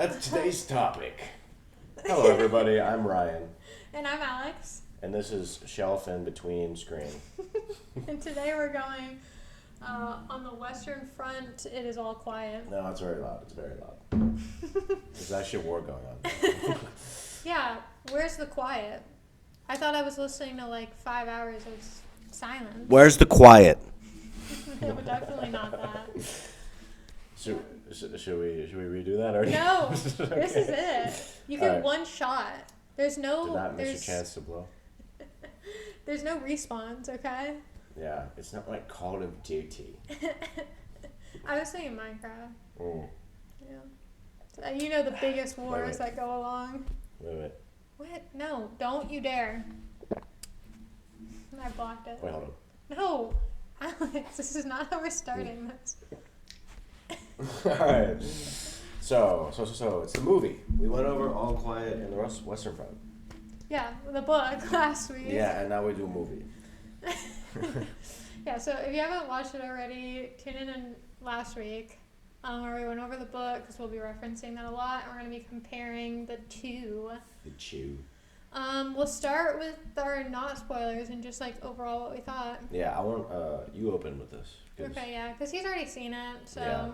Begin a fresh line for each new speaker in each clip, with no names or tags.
That's today's topic. Hello, everybody. I'm Ryan.
And I'm Alex.
And this is Shelf in Between Screen.
And today we're going on the Western Front. It is all quiet.
No, it's very loud. It's very loud. There's actually a war going on.
Yeah, where's the quiet? I thought I was listening to like 5 hours of silence.
Where's the quiet?
No, definitely not that.
Should we redo that or
No,
okay.
This is it. You get
right.
one shot. There's no.
Did not miss your chance to blow.
There's no respawns, okay?
Yeah, it's not like Call of Duty.
I was saying Minecraft.
Mm.
Yeah. You know the biggest wars that go along.
Wait.
What? No, don't you dare. I blocked it.
Wait, hold on.
No, Alex, this is not how we're starting this.
Alright. So, it's the movie. We went over All Quiet in the Western Front.
Yeah, the book last week.
Yeah, and now we do a movie.
Yeah, so if you haven't watched it already, tune in last week where we went over the book because we'll be referencing that a lot, and we're going to be comparing the two.
The chew.
We'll start with our not spoilers and just like overall what we thought.
Yeah, I want you open with this.
Okay, yeah, because he's already seen it, so
yeah.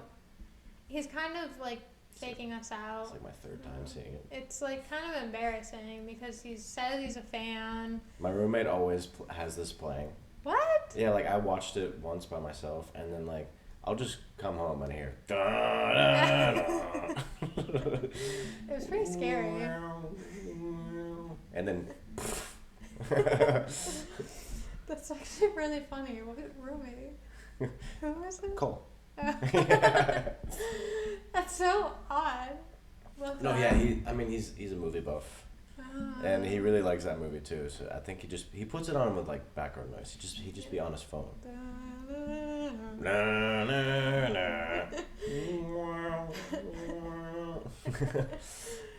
He's kind of like faking us out.
It's like my third time seeing it.
It's like kind of embarrassing because he says he's a fan.
My roommate always has this playing.
What?
Yeah, like I watched it once by myself, and then like I'll just come home and hear.
It was pretty scary.
And then.
That's actually really funny. What roommate? Who was it?
Cole.
That's so odd.
No, yeah, he's a movie buff. And he really likes that movie too, so I think he puts it on with like background noise. He just be on his phone.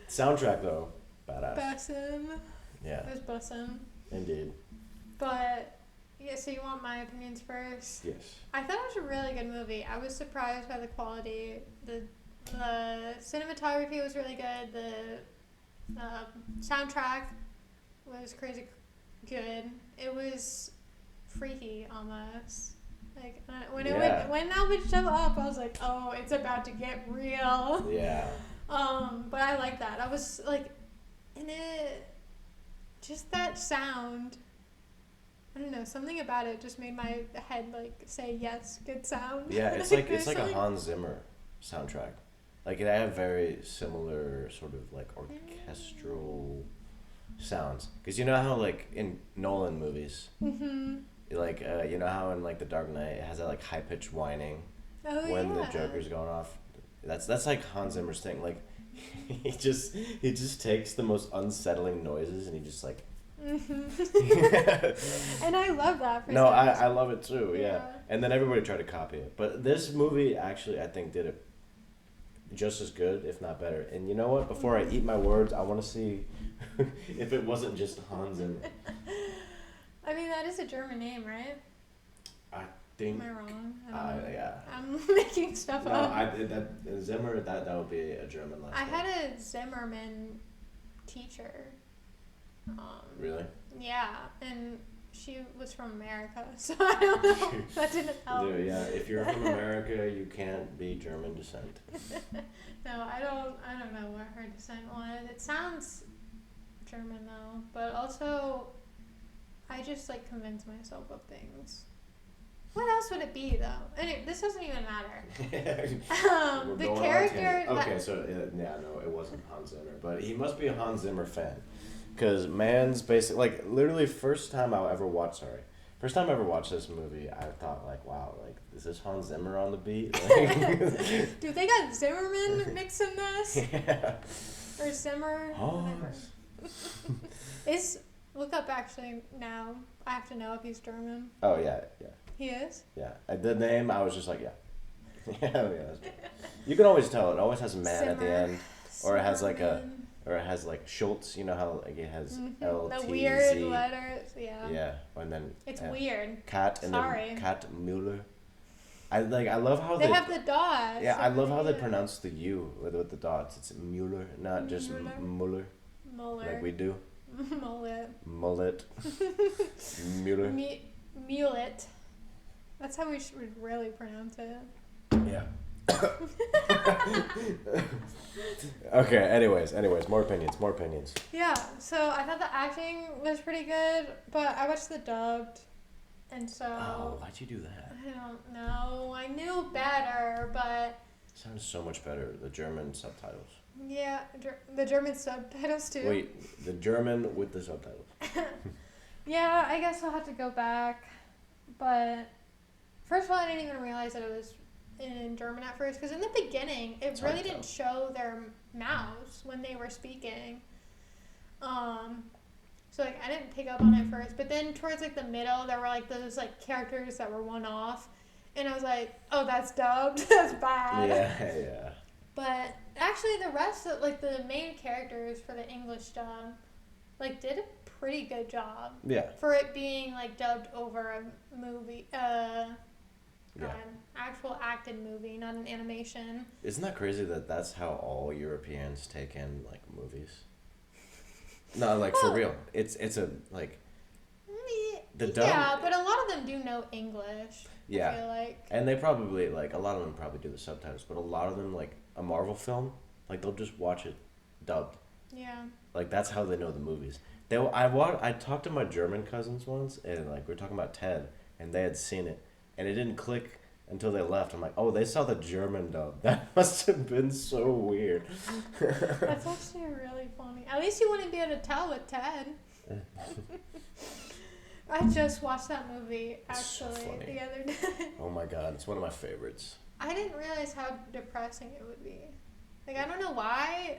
Soundtrack though, badass.
Bussin'.
Yeah.
It was bussin'.
Indeed.
But yeah, so you want my opinions first?
Yes.
I thought it was a really good movie. I was surprised by the quality. The cinematography was really good. The soundtrack was crazy good. It was freaky almost. Like when that would show up, I was like, oh, it's about to get real.
Yeah.
But I like that. I was like, and it just that sound. I don't know, something about it just made my head like say yes, good sound.
Yeah, it's like a Hans Zimmer soundtrack. Like they have very similar sort of like orchestral sounds. Because you know how like in Nolan movies, like you know how in like The Dark Knight it has that like high pitched whining when the Joker's going off. That's like Hans Zimmer's thing. Like he just takes the most unsettling noises and he just like.
And I love that.
No, I love it too. Yeah, and then everybody tried to copy it, but this movie actually I think did it just as good, if not better. And you know what? Before I eat my words, I want to see if it wasn't just Hans Zimmer.
I mean, that is a German name, right?
I think.
Am I wrong?
Yeah.
I'm making stuff up.
Zimmer. That would be a German last name.
I had a Zimmerman teacher.
Really?
Yeah, and she was from America, so I don't know. That didn't help.
Dude, yeah, if you're from America, you can't be German descent.
No, I don't know what her descent was. It sounds German though, but also I just like convince myself of things. What else would it be though? Anyway, this doesn't even matter. The character.
Okay, so no, it wasn't Hans Zimmer, but he must be a Hans Zimmer fan. Because man's basically, like, literally first time I ever watched this movie, I thought, like, wow, like, is this Hans Zimmer on the beat? Like,
dude, they got Zimmerman mixing this?
Yeah.
Or Zimmer?
Hans.
Look up actually now. I have to know if he's German.
Oh, yeah.
He is?
Yeah. The name, I was just like, yeah. Yeah. You can always tell. It always has a man
Zimmer.
At the end. Or it has, like, Or it has like Schultz, you know how like it has L T Z.
The weird letters, yeah.
Yeah, and then
it's weird.
Kat and
Sorry.
then Kat Mueller. I love how
They have the dots.
Yeah, I love how they pronounce the U with the dots. It's Mueller, not just
Mueller.
Mueller.
Mueller.
Like we do.
Mullet.
Mullet. Mueller.
Mullet. That's how we should really pronounce it.
Yeah. Okay, anyways, more opinions.
Yeah, so I thought the acting was pretty good, but I watched the dubbed, and so...
Oh, why'd you do that?
I don't know. I knew better, but...
Sounds so much better, the German subtitles.
Yeah, the German subtitles too.
Wait, the German with the subtitles.
Yeah, I guess I'll have to go back, but... First of all, I didn't even realize that it was in German at first, because in the beginning, it really didn't show their mouths when they were speaking. So like I didn't pick up on it first, but then towards like the middle, there were like those like characters that were one off, and I was like, oh, that's dubbed. That's bad.
Yeah.
But actually, the rest of like the main characters for the English dub, like did a pretty good job.
Yeah.
For it being like dubbed over a movie,
Yeah.
actual acted movie, not an animation.
Isn't that crazy that that's how all Europeans take in like movies? No, like for real. It's a like the dub.
Yeah, but a lot of them do know English.
Yeah.
I feel like.
And they probably like a lot of them probably do the subtitles, but a lot of them like a Marvel film, like they'll just watch it dubbed.
Yeah.
Like that's how they know the movies. I talked to my German cousins once, and like we were talking about Ted, and they had seen it, and it didn't click until they left. I'm like, oh, they saw the German dub. That must have been so weird.
That's actually really funny. At least you wouldn't be able to tell with Ted. I just watched that movie actually the other day.
Oh my god, it's one of my favorites.
I didn't realize how depressing it would be. Like, I don't know why.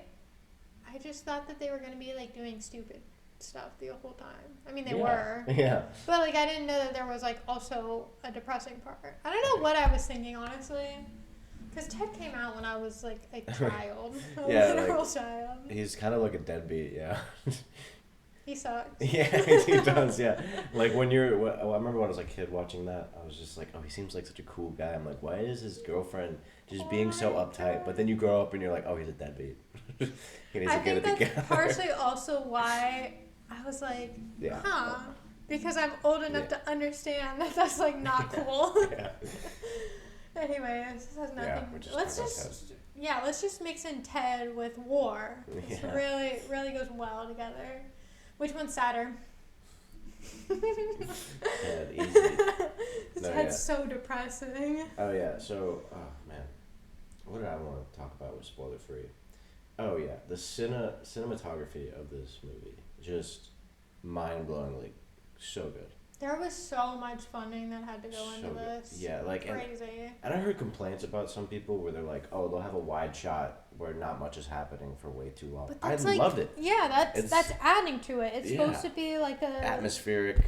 I just thought that they were going to be like doing stupid stuff the whole time. I mean, they were.
Yeah.
But like, I didn't know that there was like also a depressing part. I don't know what I was thinking, honestly. Because Ted came out when I was like a child. A literal child.
He's kind of like a deadbeat, yeah.
He sucks.
Yeah, he does, yeah. Like when I remember when I was a kid watching that, I was just like, oh, he seems like such a cool guy. I'm like, why is his girlfriend just being so uptight? But then you grow up and you're like, oh, he's a deadbeat. He needs to get it together.
That's partially also why I was like, because I'm old enough to understand that that's like not cool.
Yeah.
Anyways, this has nothing. Let's just mix in Ted with war. It really goes well together. Which one's sadder?
Ted, easy.
Ted's so depressing.
Oh yeah, so man, what did I want to talk about with spoiler free? Oh yeah, the cinematography of this movie, just mind-blowingly so good.
There was so much funding that had to go into this.
Yeah, like
crazy.
And I heard complaints about some people where they're like, oh, they'll have a wide shot where not much is happening for way too long. I loved it.
Yeah, that's adding to it. It's supposed to be like a
atmospheric.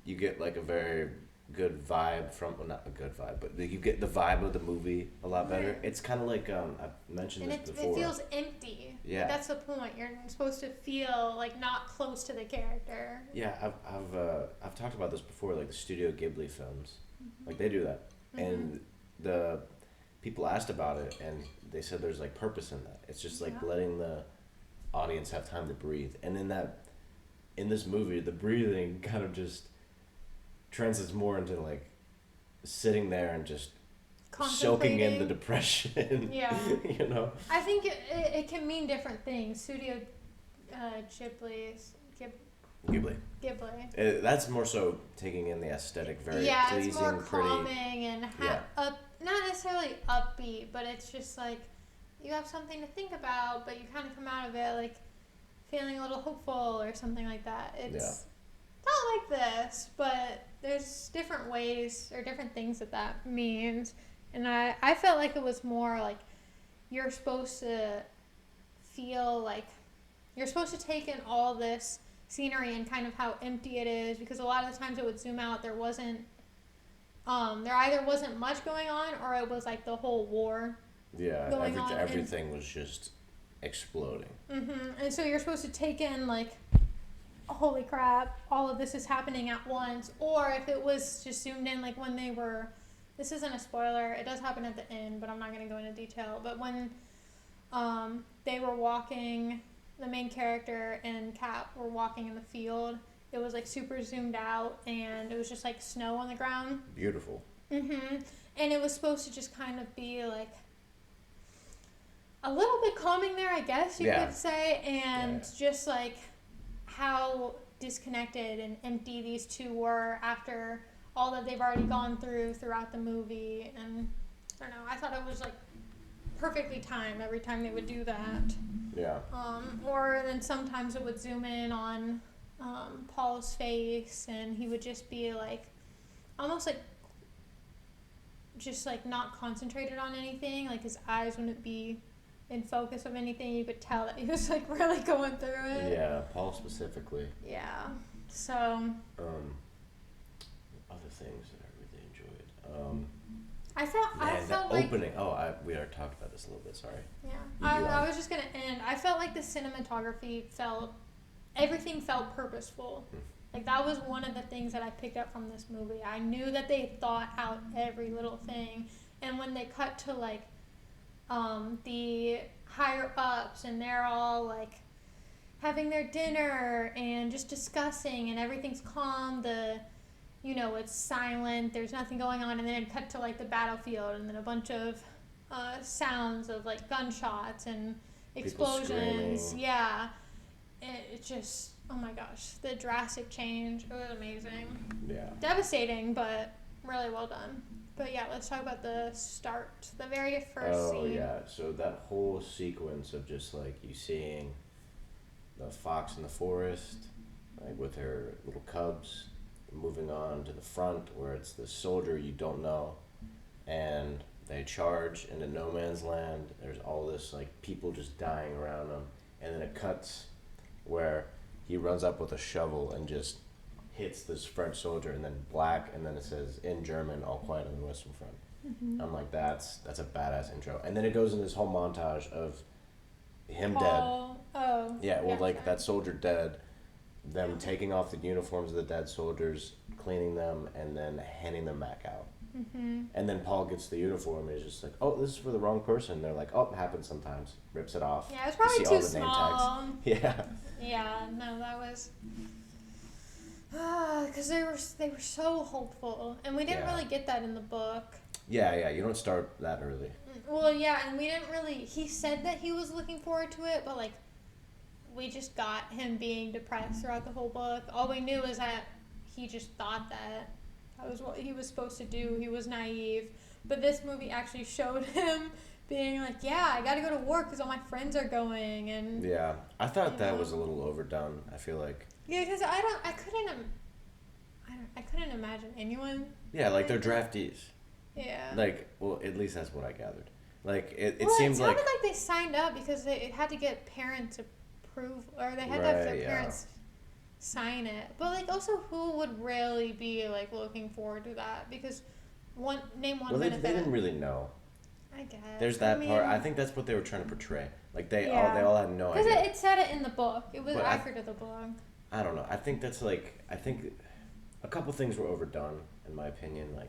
You get like a very good vibe from, well, not a good vibe, but you get the vibe of the movie a lot better.
Right.
I've mentioned this before.
It feels empty.
Yeah.
Like, that's the point. You're supposed to feel like not close to the character.
Yeah, I've talked about this before, like the Studio Ghibli films, like they do that, and the people asked about it, and they said there's like purpose in that. It's just like letting the audience have time to breathe, and in this movie, the breathing kind of just translates more into like sitting there and just soaking in the depression.
Yeah.
You know?
I think it can mean different things. Studio Ghibli.
That's more so taking in the aesthetic, very pleasing,
it's more
pretty.
Calming and not necessarily upbeat, but it's just like you have something to think about, but you kind of come out of it like feeling a little hopeful or something like that. It's not like this, but there's different ways or different things that means. And I felt like it was more like you're supposed to feel like you're supposed to take in all this scenery and kind of how empty it is, because a lot of the times it would zoom out, there either wasn't much going on or it was like the whole war going on.
Everything was just exploding.
And so you're supposed to take in like, holy crap, all of this is happening at once. Or if it was just zoomed in like when they were this isn't a spoiler. It does happen at the end, but I'm not going to go into detail. But when they were walking, the main character and Cap were walking in the field, it was like super zoomed out, and it was just like snow on the ground.
Beautiful.
And it was supposed to just kind of be like a little bit calming there, I guess you could say, and just like how disconnected and empty these two were after all that they've already gone throughout the movie. And I don't know, I thought it was like perfectly timed every time they would do that.
Yeah.
Or then sometimes it would zoom in on Paul's face, and he would just be like almost like just like not concentrated on anything, like his eyes wouldn't be in focus of anything. You could tell that he was like really going through it.
Yeah, Paul specifically.
Yeah. So
other things that I really enjoyed.
I felt like
opening. We already talked about this a little bit. Sorry.
Yeah. I was just gonna end. I felt like the cinematography everything felt purposeful. Like that was one of the things that I picked up from this movie. I knew that they thought out every little thing, and when they cut to like the higher ups, and they're all like having their dinner and just discussing, and everything's calm, it's silent, there's nothing going on, and then it cut to like the battlefield, and then a bunch of sounds of like gunshots and explosions. Yeah. It just, oh my gosh, the drastic change, it was amazing.
Yeah.
Devastating, but really well done. But yeah, let's talk about the start, the very first scene.
Oh yeah, so that whole sequence of just like you seeing the fox in the forest, like with her little cubs, moving on to the front where it's the soldier you don't know, and they charge into no man's land. There's all this like people just dying around them, and then it cuts where he runs up with a shovel and just hits this French soldier, and then black, and then it says in German, "All quiet on the Western Front." I'm like, that's a badass intro, and then it goes in this whole montage of him
Paul, dead. Oh.
Yeah, well, like that soldier dead, them taking off the uniforms of the dead soldiers, cleaning them, and then handing them back out. And then Paul gets the uniform and is just like, oh, this is for the wrong person. They're like, oh, it happens sometimes. Rips it off.
Yeah, it's probably
you see
too
all the
small.
name tags. Yeah.
Yeah, no, that was because they were so hopeful, and we didn't really get that in the book.
Yeah, you don't start that early.
Well, yeah, and we didn't really. He said that he was looking forward to it, but like, we just got him being depressed throughout the whole book. All we knew is that he just thought that was what he was supposed to do. He was naive, but this movie actually showed him being like, yeah, I gotta go to war because all my friends are going, and
yeah, I thought that was a little overdone. I feel like.
Yeah, because I couldn't imagine anyone.
Yeah, like they're draftees.
Yeah.
Like, well, at least that's what I gathered. Like it
seemed
like
they signed up because it had to get parents approve, or they had to have their parents sign it. But like, also, who would really be like looking forward to that? Because name one benefit.
They didn't really know.
I guess.
There's that part. I think that's what they were trying to portray. Like they all had no idea.
Because it said it in the book. It was accurate to the book.
I don't know. I think a couple things were overdone, in my opinion. Like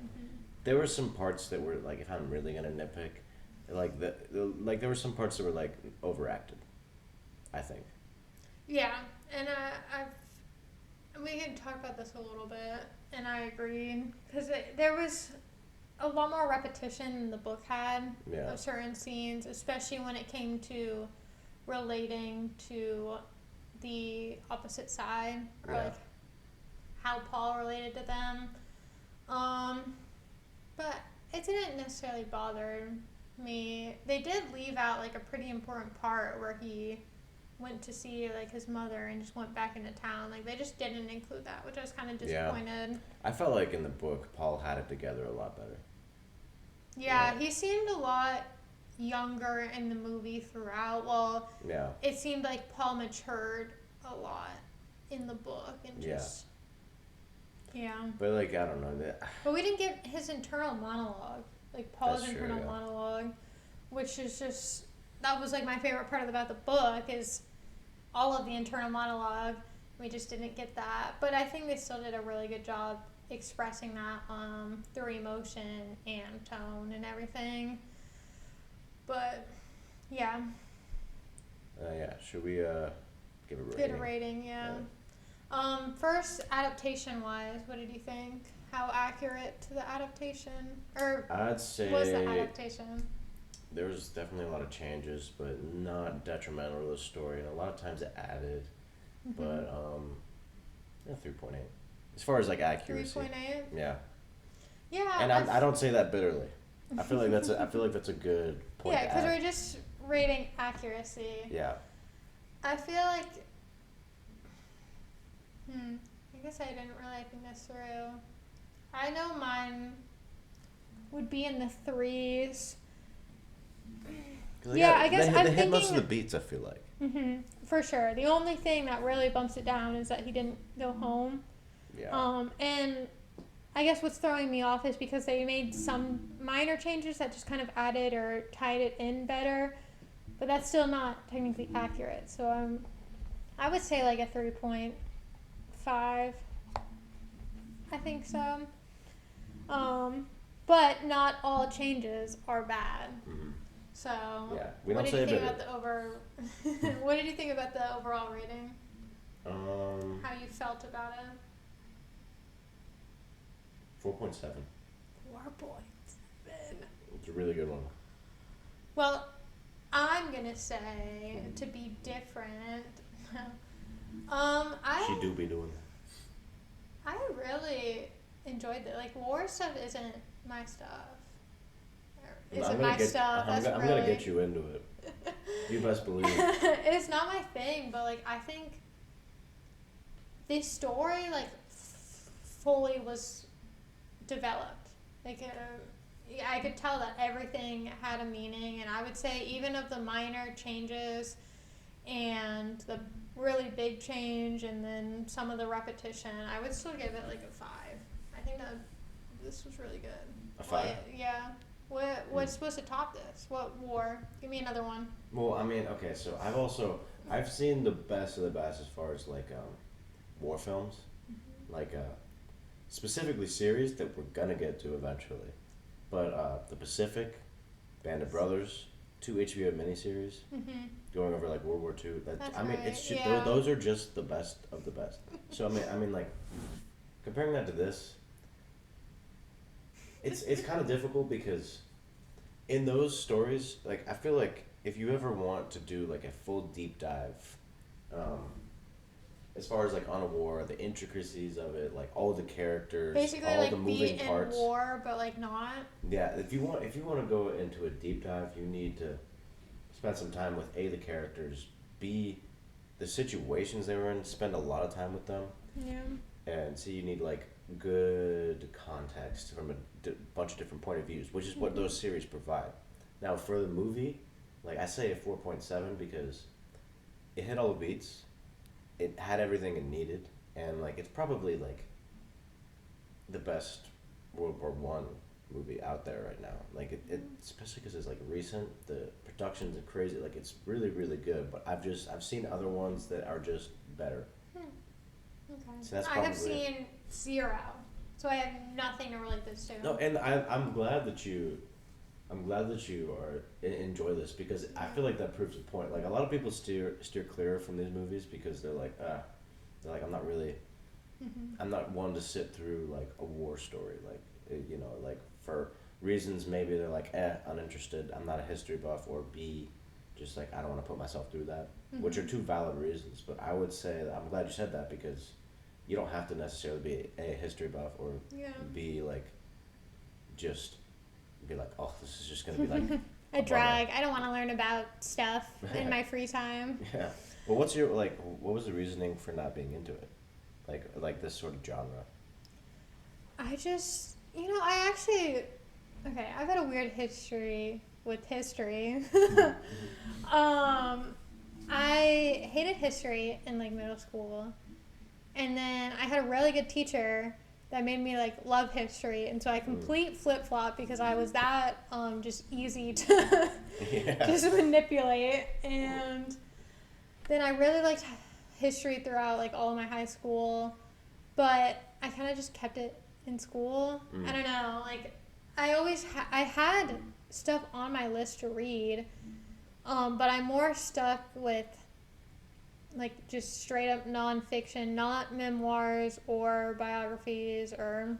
there were some parts that were like, if I'm really gonna nitpick, like there were some parts that were like overacted, I think.
Yeah, and we can talk about this a little bit, and I agree, because there was a lot more repetition than the book had of certain scenes, especially when it came to relating to the opposite side, or like how Paul related to them. But it didn't necessarily bother me. They did leave out like a pretty important part where he went to see like his mother and just went back into town. Like they just didn't include that, which I was kind of disappointed.
Yeah. I felt like in the book Paul had it together a lot better.
Yeah, he seemed a lot younger in the movie throughout. Well, it seemed like Paul matured a lot in the book and just
But like, I don't know.
But we didn't get his internal monologue, like Paul's internal monologue, which is just, that was like my favorite part about the book, is all of the internal monologue. We just didn't get that. But I think they still did a really good job expressing that through emotion and tone and everything. But yeah,
Yeah. Should we give a rating?
good rating, yeah. First, adaptation wise, what did you think? How accurate to the adaptation? Or
I'd say
was the adaptation?
there was definitely a lot of changes, but not detrimental to the story, and a lot of times it added.
Mm-hmm.
But yeah, 3.8. As far as like accuracy.
3.8?
Yeah.
Yeah.
And I don't say that bitterly. I feel like that's a good point.
Yeah, because
to add.
we're just rating accuracy.
Yeah.
I feel like. I guess I didn't really think this through. I know mine would be in the 3s. Yeah, I guess
they
I'm
hit
thinking.
most of the beats. I feel like.
For sure. The only thing that really bumps it down is that he didn't go home.
Yeah.
And I guess what's throwing me off is because they made some minor changes that just kind of added or tied it in better, but that's still not technically accurate. So I would say like a 3.5. I think so. But not all changes are bad.
Mm-hmm.
So
yeah,
what did you think about the what did you think about the overall rating? How you felt about it?
4.7.
4.7.
It's a really good one.
Well, I'm gonna say to be different.
She do be doing that.
I really enjoyed it. Like war stuff isn't my stuff.
I'm gonna get you into it. You best believe.
It's not my thing, but like I think this story like fully was developed. Like I could tell that everything had a meaning, and I would say even of the minor changes and the really big change and then some of the repetition, I would still give it like a 5. I think that this was really good.
A 5?
Yeah. What's supposed to top this? What war? Give me another one.
Well, I mean, okay, so I've seen the best of the best as far as like war films, like specifically series that we're gonna get to eventually, but the Pacific, Band of Brothers, 2 HBO miniseries going over like World War II.
That's
I mean,
right,
it's just
yeah.
those are just the best of the best. So I mean, like comparing that to this, it's kind of difficult because in those stories, like I feel like if you ever want to do like a full deep dive, as far as like on a war, the intricacies of it, like all the characters,
Basically,
all
like
the moving
be
parts.
in war, but like not.
Yeah, if you want to go into a deep dive, you need to spend some time with the characters, b the situations they were in, spend a lot of time with them,
Yeah.
and so you need like good context from a bunch of different point of views, which is what those series provide. Now for the movie, like I say a 4.7 because it hit all the beats, it had everything it needed, and like it's probably like the best World War One movie out there right now. Like it especially because it's like recent, the production's crazy, like it's really really good. But I've seen other ones that are just better.
Okay.
So that's
I
probably
have seen 0, so I have nothing to relate this to.
No, and I'm glad that you enjoy this because I feel like that proves the point. Like a lot of people steer clear from these movies because they're like I'm not really I'm not one to sit through like a war story, like like for reasons maybe they're like uninterested. I'm not a history buff, or B, just like I don't want to put myself through that, which are two valid reasons. But I would say that I'm glad you said that because you don't have to necessarily be a history buff or be like just be like, oh, this is just gonna be like
a drag. I don't want to learn about stuff in my free time.
Yeah. Well, what was the reasoning for not being into it, like this sort of genre?
I just I've had a weird history with history. I hated history in like middle school, and then I had a really good teacher that made me like love history, and so I complete flip-flop because I was that just easy to just manipulate. And then I really liked history throughout like all of my high school, but I kind of just kept it in school. I don't know. Like, I always I had stuff on my list to read, but I'm more stuck with like just straight up nonfiction, not memoirs or biographies or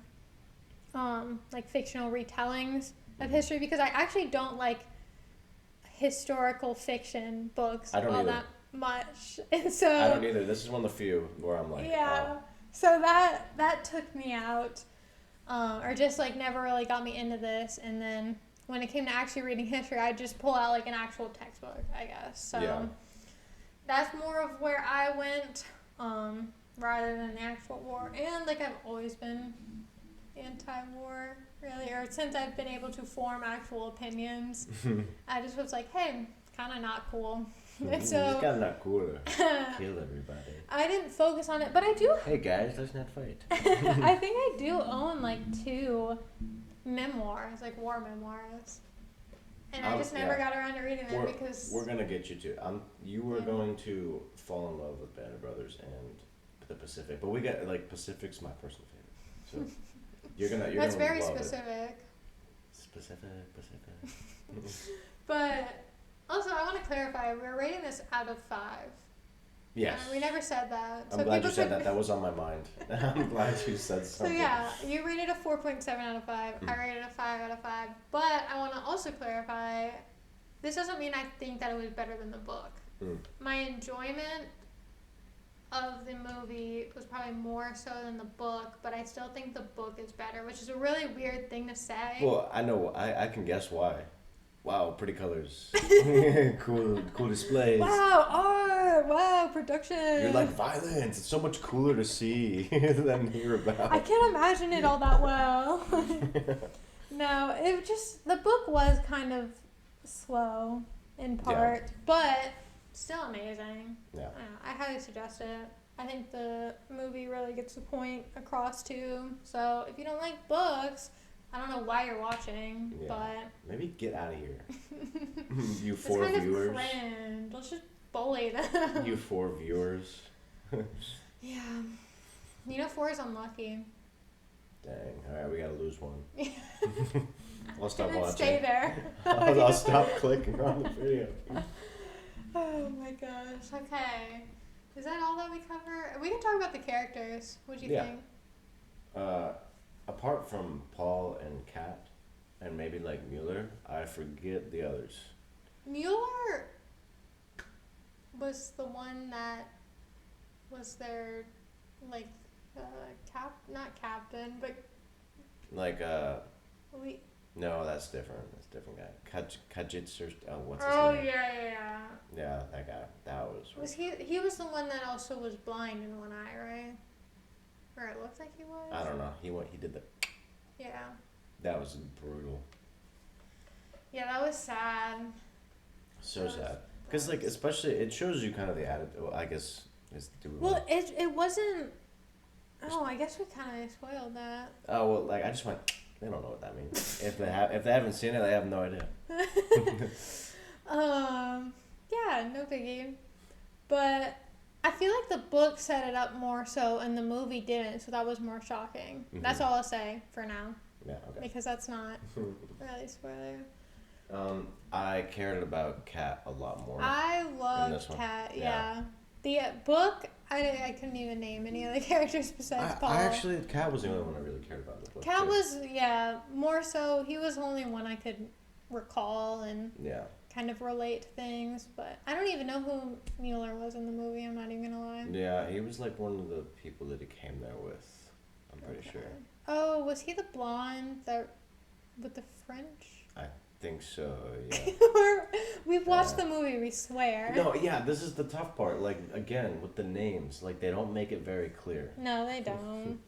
like fictional retellings of history, because I actually don't like historical fiction books
I don't
all
either.
that much. And so
I don't either. This is one of the few where I'm like,
yeah.
oh.
So that took me out, or just like never really got me into this. And then when it came to actually reading history, I'd just pull out like an actual textbook, I guess. So
Yeah.
that's more of where I went, rather than the actual war. And like I've always been anti-war, really, or since I've been able to form actual opinions. I just was like, hey, kind of not cool. And so
It's kind of not cool to kill everybody.
I didn't focus on it, but I do.
Hey guys, let's not fight.
I think I do own like 2 memoirs, like war memoirs, and I just never got around to reading them because
we're gonna get you to. You were
Yeah.
going to fall in love with Band of Brothers and the Pacific, but we got like Pacific's my personal favorite. So you're gonna
that's
gonna
very
love
specific.
Pacific.
But also, I want to clarify: we're rating this out of 5.
Yes.
We never said that.
I'm glad you said that. That was on my mind. I'm glad you said
So
something.
yeah, you rated a 4.7 out of 5. I rated a 5 out of 5. But I want to also clarify: this doesn't mean I think that it was better than the book. My enjoyment of the movie was probably more so than the book, but I still think the book is better, which is a really weird thing to say.
Well, I know. I can guess why. Wow, pretty colors. cool displays.
Wow, art! Wow, production!
You're like, violence. It's so much cooler to see than hear about.
I can't imagine it all that well. No, the book was kind of slow in part, but still amazing.
Yeah.
I highly suggest it. I think the movie really gets the point across too. So if you don't like books, I don't know why you're watching, but
maybe get out of here. You
it's
4
kind
viewers.
of cringe. Let's just bully them.
You 4 viewers.
Yeah. 4 is unlucky.
Dang. All right, we gotta lose one. I'll stop
And
watching.
stay there.
I'll stop clicking on the video.
Oh my gosh. Okay. Is that all that we cover? We can talk about the characters. What do you think?
Apart from Paul and Kat, and maybe like Mueller, I forget the others.
Mueller was the one that was their, like, not captain, but
Like,
we.
no, that's different. That's a different guy. Kajits or what's his
Oh
name?
yeah.
Yeah, that guy. That was.
Was he was the one that also was blind in one eye, right? Or it looked like he was.
I don't know. He did the.
Yeah.
That was brutal.
Yeah, that was sad.
So sad. Because like especially it shows you kind of the attitude. Well, I guess is.
Well, it wasn't. Oh, I guess we kind of spoiled that.
Oh well, like I just went. They don't know what that means. If they haven't seen it, they have no idea.
Yeah, no biggie. But I feel like the book set it up more so, and the movie didn't. So that was more shocking.
Mm-hmm.
That's all I'll say for now.
Yeah. Okay.
Because that's not really spoiler.
I cared about Kat a lot more.
I
this
loved
one.
Kat.
Yeah.
The book, I couldn't even name any of the characters besides Paul.
Kat was the only one I really cared about in the book.
Kat
too.
was, more so, he was the only one I could recall and kind of relate to things, but I don't even know who Mueller was in the movie, I'm not even gonna lie.
Yeah, he was like one of the people that he came there with, I'm pretty sure.
Oh, was he the blonde that with the French?
I think so, yeah.
We've watched the movie, we swear.
No, yeah, this is the tough part. Like, again, with the names, like, they don't make it very clear.
No, they don't.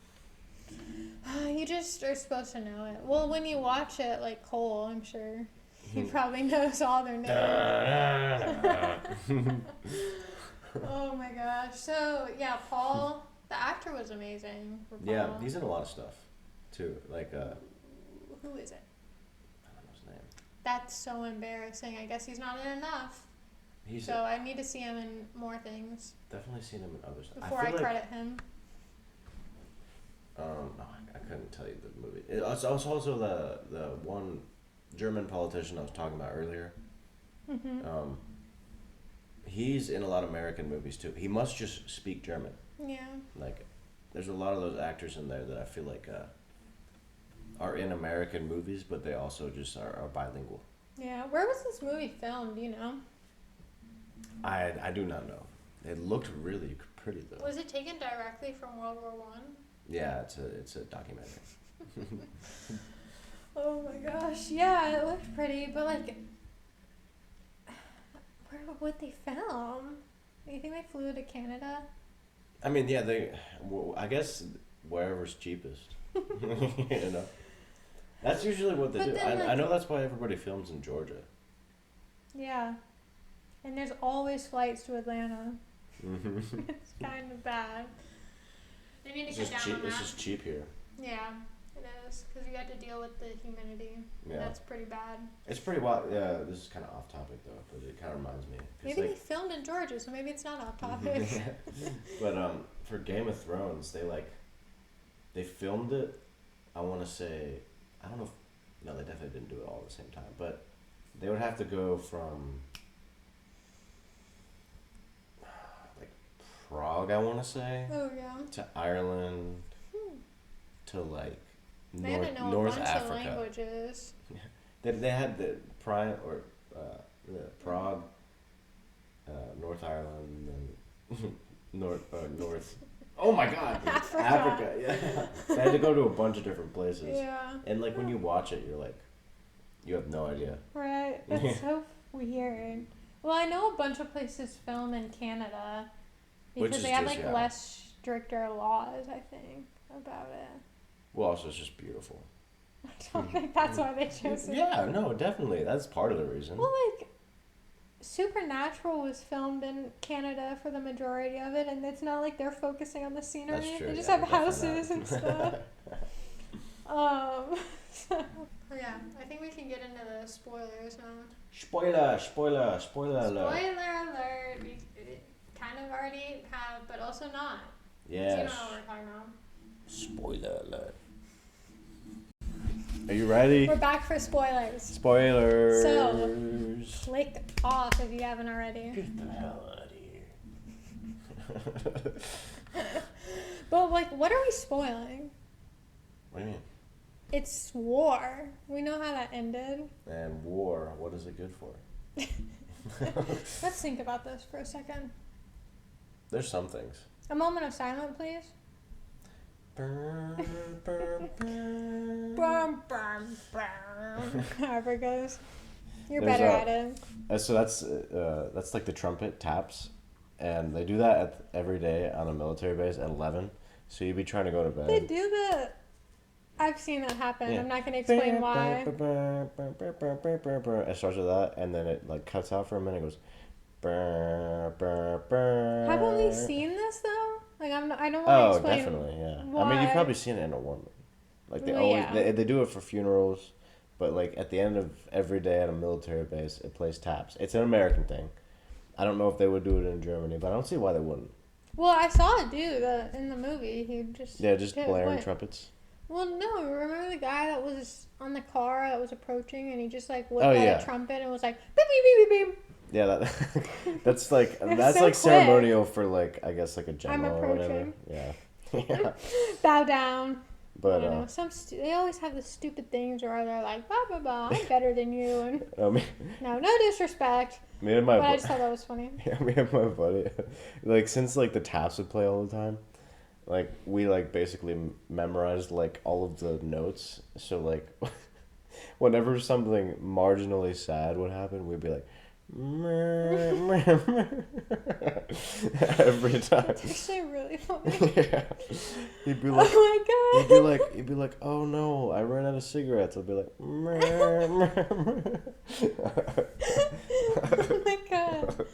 You just are supposed to know it. Well, when you watch it, like Cole, I'm sure he probably knows all their names. Oh my gosh. So, yeah, Paul, the actor was amazing. For Paul.
Yeah, he's in a lot of stuff, too. Like,
who is it?
I don't know his name.
That's so embarrassing. I guess he's not in enough. I need to see him in more things.
Definitely seen him in other stuff.
Before I credit him.
I couldn't tell you the movie. It's also the one German politician I was talking about earlier.
Mm-hmm.
He's in a lot of American movies too. He must just speak German.
Yeah.
Like, there's a lot of those actors in there that I feel like are in American movies, but they also just are bilingual.
Yeah. Where was this movie filmed? Do you know?
I do not know. It looked really pretty though.
Was it taken directly from World War One?
Yeah, it's a documentary.
Oh my gosh. Yeah, it looked pretty, but like, where would they film? Do you think they flew to Canada?
I mean, yeah, I guess wherever's cheapest. You know, that's usually what they
But
do.
then,
I know that's why everybody films in Georgia.
Yeah. And there's always flights to Atlanta.
Mm-hmm.
It's kind of bad. They need to
It's
cut
just
down
cheap.
on that.
It's just cheap here.
Yeah, it is. Because you got to deal with the humidity.
Yeah.
And that's pretty bad.
It's pretty wild. Yeah, this is kind of off topic though, but it kind of reminds me.
Maybe they filmed in Georgia, so maybe it's not off topic.
But for Game of Thrones, they filmed it. I want to say, I don't know. No, they definitely didn't do it all at the same time. But they would have to go from like Prague, I want to say,
Oh, yeah.
to Ireland, to like
They had to know
North
a bunch
Africa.
of languages.
They had the the Prague, North Ireland, and North. Oh my God, Africa. Yeah, they had to go to a bunch of different places.
Yeah.
And like when you watch it, you're like, you have no idea.
Right. That's so weird. Well, I know a bunch of places film in Canada
Which
because
is
they have
just,
like
yeah.
less stricter laws, I think, about it.
Well, also it's just beautiful.
I don't think that's why they chose it.
Yeah, no, definitely. That's part of the reason.
Well, like, Supernatural was filmed in Canada for the majority of it, and it's not like they're focusing on the scenery.
That's true,
They just
yeah,
have
they're definitely
houses
not.
and stuff. So, yeah, I think we can get into the spoilers now.
Spoiler alert.
Spoiler alert. We kind of already have, but also not. 'Cause
Yes.
you know what we're talking about.
Spoiler alert. Are you ready?
We're back for spoilers.
Spoilers.
So, click off if you haven't already.
Get the hell out of here.
But, like, what are we spoiling?
What do you mean?
It's war. We know how that ended.
And war, what is it good for?
Let's think about this for a second.
There's some things.
A moment of silence, please.
Burr, burr, burr.
Brum, brum, brum. However it goes. You're
There's
better
a-
at it.
So that's like the trumpet taps, and they do that every day on a military base at 11. So you'd be trying to go to bed.
They do that. I've seen that happen.
Yeah.
I'm not going to explain why.
It starts with that, and then it like cuts out for a minute. It goes. Burr, burr, burr.
Haven't we seen this though? Like I don't want to
Oh,
explain.
definitely, yeah. I mean,
why.
you've probably seen it in a one. Like they
Well,
always
yeah.
they do it for funerals, but like at the end of every day at a military base, it plays taps. It's an American thing. I don't know if they would do it in Germany, but I don't see why they wouldn't.
Well, I saw a dude in the movie. He just
Just
did
blaring
what?
trumpets.
Well, no. Remember the guy that was on the car that was approaching, and he just like whipped
Oh,
out
yeah.
a trumpet and was like beep beep beep beep beep.
Yeah, that's like
It was
that's
so
like
quick.
ceremonial for like I guess like a
I'm
general or whatever.
approaching.
Yeah. Yeah.
Bow down. I
But
don't know. They always have the stupid things where they're like, blah blah blah, I'm better than you, and
me
no disrespect.
and my
But I
bu-
just thought that was funny.
Yeah, me and my buddy, like since like the taps would play all the time, like we like basically memorized like all of the notes. So like, whenever something marginally sad would happen, we'd be like, every time.
It's actually really funny.
Yeah, he'd be like,
Oh my god.
he'd be like, oh no, I ran out of cigarettes. I'd be like,
Oh my god.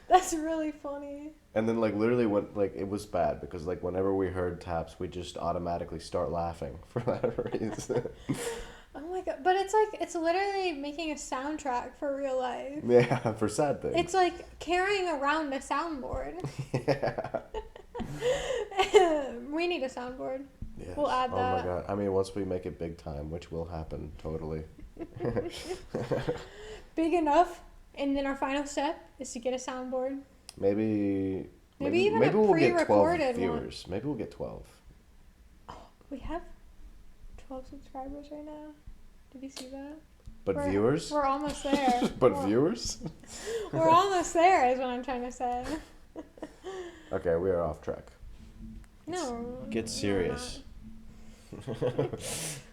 That's really funny.
and then like literally when like it was bad because like whenever we heard taps, we just automatically start laughing for that reason.
Oh my god. But it's literally making a soundtrack for real life.
Yeah, for sad things.
It's like carrying around a soundboard.
Yeah.
We need a soundboard.
Yes.
We'll add
Oh
that.
my god. I mean, once we make it big time, which will happen totally.
Big enough. And then our final step is to get a soundboard.
Maybe
Even a
we'll get 12
pre-recorded
viewers. Maybe we'll get 12.
We have 12 subscribers right now. Did you see that?
But viewers?
We're almost there.
But viewers?
We're almost there is what I'm trying to say.
Okay, we are off track.
No.
Get serious.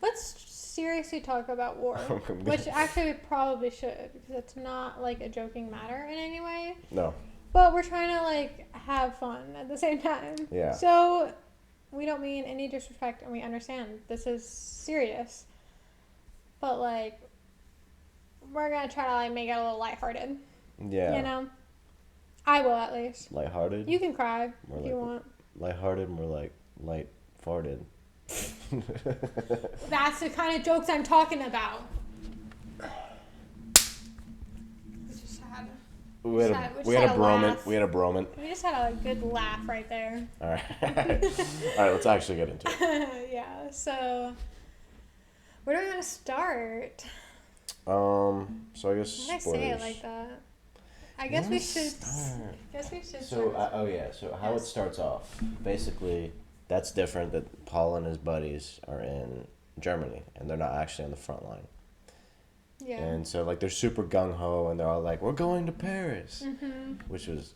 Let's seriously talk about war. Which actually we probably should, because it's not like a joking matter in any way.
No.
But we're trying to like have fun at the same time.
Yeah.
So we don't mean any disrespect, and we understand this is serious. But like, we're gonna try to like make it a little lighthearted.
Yeah.
You know, I will at least.
Lighthearted?
You can cry
More
if
like
you want.
Lighthearted, more like light farted.
That's the kind of jokes I'm talking about. We just had.
We had a bromant. We had a bromant.
We just had a good laugh right there.
All right. All right. Let's actually get into it.
Yeah. So, where do we want to start?
So I guess.
Why did I say it like that? I guess we should.
So So how it starts off, basically, that's different. That Paul and his buddies are in Germany, and they're not actually on the front line.
Yeah.
And so like they're super gung ho, and they're all like, "We're going to Paris,"
Mm-hmm.
which was.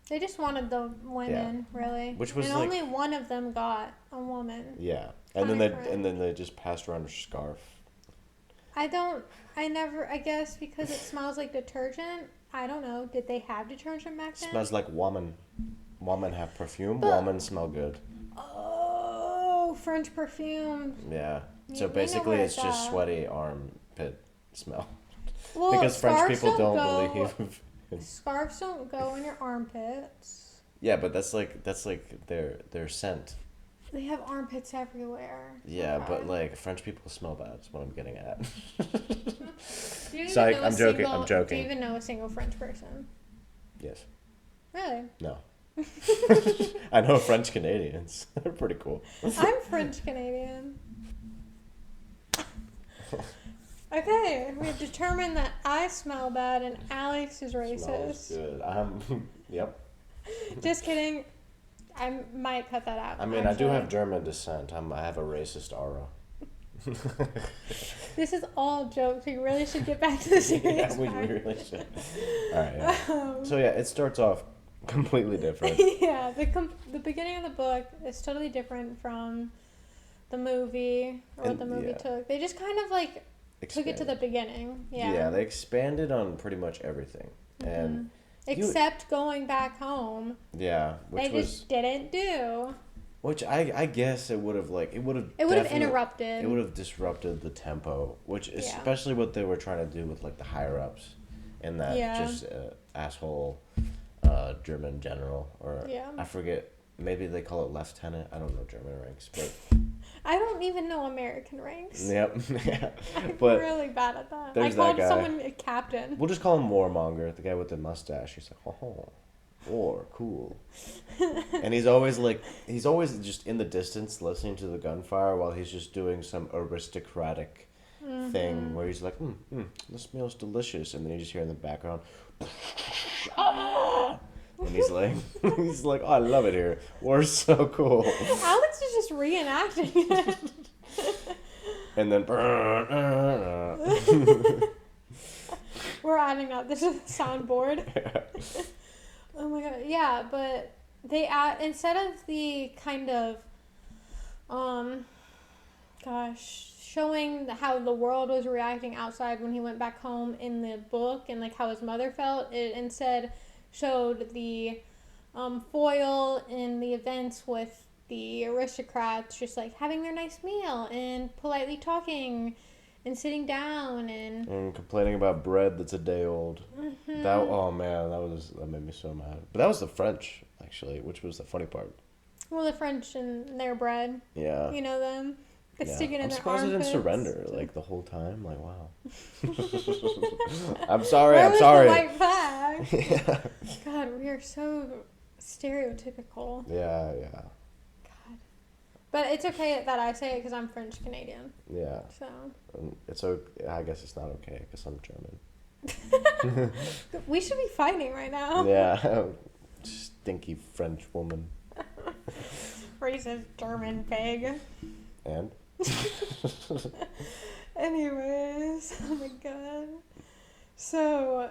They just wanted the women, really.
Which was
and
like,
only one of them got a woman.
Yeah, and then they just passed around a scarf.
I guess because it smells like detergent. I don't know. Did they have detergent back then?
Smells like woman. Woman have perfume.
But,
woman smell good.
Oh, French perfume.
Yeah.
Yeah,
So
we know
basically,
where
it's
it's
just
at.
sweaty armpit smell.
Well,
Because French
scarves
people don't
go,
believe.
Scarves don't go in your armpits.
Yeah, but that's like their scent.
They have armpits everywhere.
Yeah,
Okay.
but like French people smell bad. That's what I'm getting at.
Do you even
Sorry,
know
I'm joking. I'm
Do
joking.
you even know a single French person?
Yes.
Really?
No. I know French Canadians. They're pretty cool.
I'm French Canadian. Okay, we've determined that I smell bad and Alex is racist.
Smells good. Yep.
Just kidding. I might cut that out.
I mean,
actually.
I do have German descent. I have a racist aura.
This is all jokes. We really should get back to the serious
Yeah, we
part.
really should. All right. Yeah. So yeah, it starts off completely different.
Yeah, the beginning of the book is totally different from the movie or what the movie took. They just kind of like took it to the beginning. Yeah.
Yeah, they expanded on pretty much everything, and
except going back home.
Yeah, which
they just didn't do.
Which I guess it would have
interrupted.
It would have disrupted the tempo, which is especially what they were trying to do with like the higher ups, and that just asshole German general, or I forget, maybe they call it lieutenant. I don't know German ranks, but
I don't even know American ranks.
Yep.
I'm
but
really bad at that.
There's
I called
that guy.
someone a captain.
We'll just call him Warmonger, the guy with the mustache. He's like, oh, war, cool. And he's always just in the distance listening to the gunfire while he's just doing some aristocratic thing where he's like, this smells delicious. And then you just hear in the background, and he's like, oh, I love it here. War's so cool.
Alex is just reenacting it.
And then,
we're adding up. This is a soundboard. Oh my god. Yeah, but they add, instead of the kind of, showing how the world was reacting outside when he went back home in the book and like how his mother felt, it instead showed the foil in the events with the aristocrats just like having their nice meal and politely talking and sitting down and
complaining about bread that's a day old. That made me so mad. But that was the French, actually, which was the funny part.
Well, the French and their bread.
Yeah.
You know them. They stick it in their
surprised
armpits.
they didn't surrender like the whole time. Like, wow. I'm sorry.
Where
I'm
was
sorry.
The white flag?
Yeah.
God, we are so stereotypical.
Yeah.
God. But it's okay that I say it because I'm French Canadian.
Yeah.
So.
It's okay. I guess it's not okay because I'm German.
We should be fighting right now.
Yeah. Stinky French woman.
Racist German pig.
And?
Anyways, oh my god. So,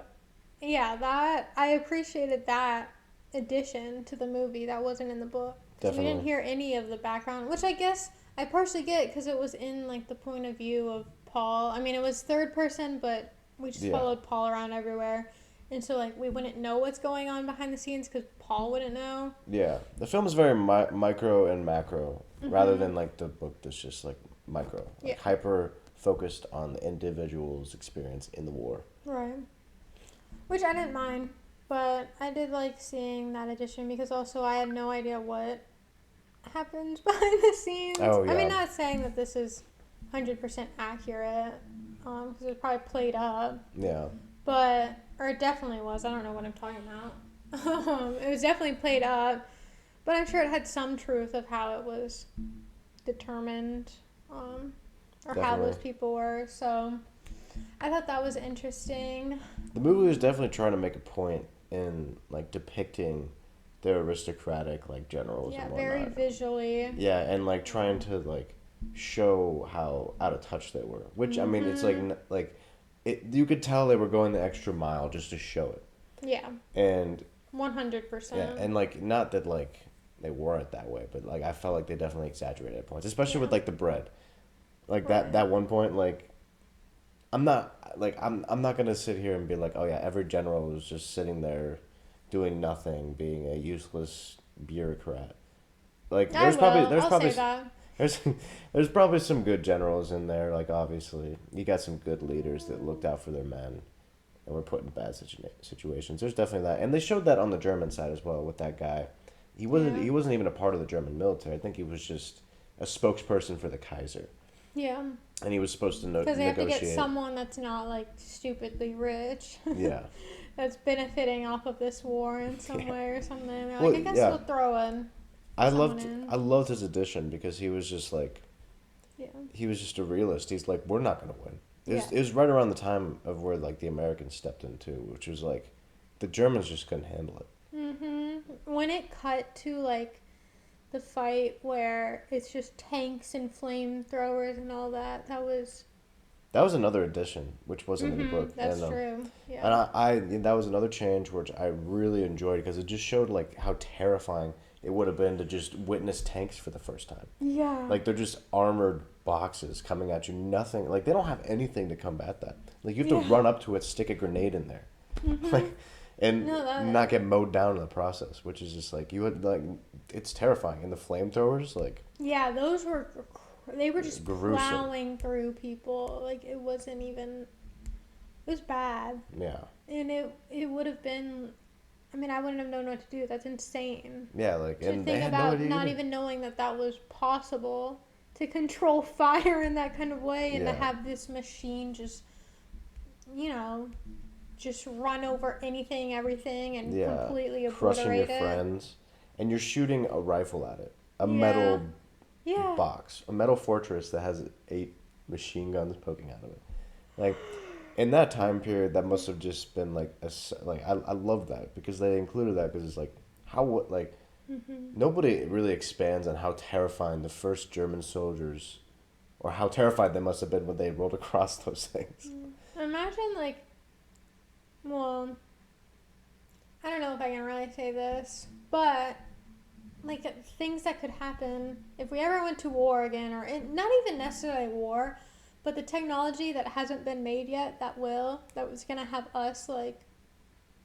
yeah, that I appreciated that addition to the movie that wasn't in the book. Because we didn't hear any of the background, which I guess I partially get because it was in like the point of view of Paul. I mean, it was third person, but we just followed Paul around everywhere. And so, like, we wouldn't know what's going on behind the scenes because Paul wouldn't know.
Yeah. The film is very micro and macro rather than, like, the book that's just, like, micro. Like, hyper focused on the individual's experience in the war.
Right. Which I didn't mind. But I did like seeing that addition because also I had no idea what happens behind the scenes.
Oh, yeah.
I mean, not saying that this is 100% accurate because it was probably played up.
Yeah.
But, or it definitely was. I don't know what I'm talking about. It was definitely played up. But I'm sure it had some truth of how it was determined or
Definitely.
how those people were. So I thought that was interesting.
The movie was definitely trying to make a point in, like, depicting their aristocratic, like, generals and whatnot.
Very visually.
Yeah, and, like, trying to, like, show how out of touch they were. Which, I mean, it's, you could tell they were going the extra mile just to show it.
Yeah.
And
100%.
Yeah, and, like, not that, like, they weren't that way, but, like, I felt like they definitely exaggerated at points, especially with, like, the bread. Like, that one point, like, I'm not gonna sit here and be like, oh yeah, every general was just sitting there doing nothing, being a useless bureaucrat. Like, there's probably some good generals in there. Like, obviously you got some good leaders that looked out for their men and were put in bad situations. There's definitely that, and they showed that on the German side as well with that guy. He wasn't even a part of the German military. I think he was just a spokesperson for the Kaiser.
Yeah.
And he was supposed to negotiate.
Because they have to get someone that's not, like, stupidly rich.
Yeah.
That's benefiting off of this war in some way or something. They're
Well,
like, I guess we'll throw in.
I loved his addition because he was just like,
yeah.
He was just a realist. He's like, we're not gonna win. It was right around the time of where, like, the Americans stepped in too, which was like, the Germans just couldn't handle it.
When it cut to, like, the fight where it's just tanks and flamethrowers and all that, that was
another addition, which wasn't in the book.
That's
and,
true. Yeah.
And that was another change which I really enjoyed because it just showed, like, how terrifying it would have been to just witness tanks for the first time.
Yeah.
Like, they're just armored boxes coming at you. Nothing. Like, they don't have anything to combat that. Like, you have to run up to it, stick a grenade in there. Like, and not get mowed down in the process, which is just, like, you would, like, it's terrifying. And the flamethrowers, like...
Yeah, those were... They were just
gruesome.
plowing through people. Like, it wasn't even... It was bad.
Yeah.
And it would have been... I mean, I wouldn't have known what to do. That's insane.
Yeah, like...
To think about not even knowing that was possible. To control fire in that kind of way. And to have this machine just... You know... Just run over anything, everything, and completely obliterate
crushing your friends. And you're shooting a rifle at it. A metal box. A metal fortress that has 8 machine guns poking out of it. Like, in that time period, that must have just been, like, I love that. Because they included that, because it's like, nobody really expands on how terrifying the first German soldiers, or how terrified they must have been when they rolled across those things.
Imagine, like, well, I don't know if I can really say this, but, like, things that could happen if we ever went to war again, or not even necessarily war, but the technology that hasn't been made yet that was going to have us, like,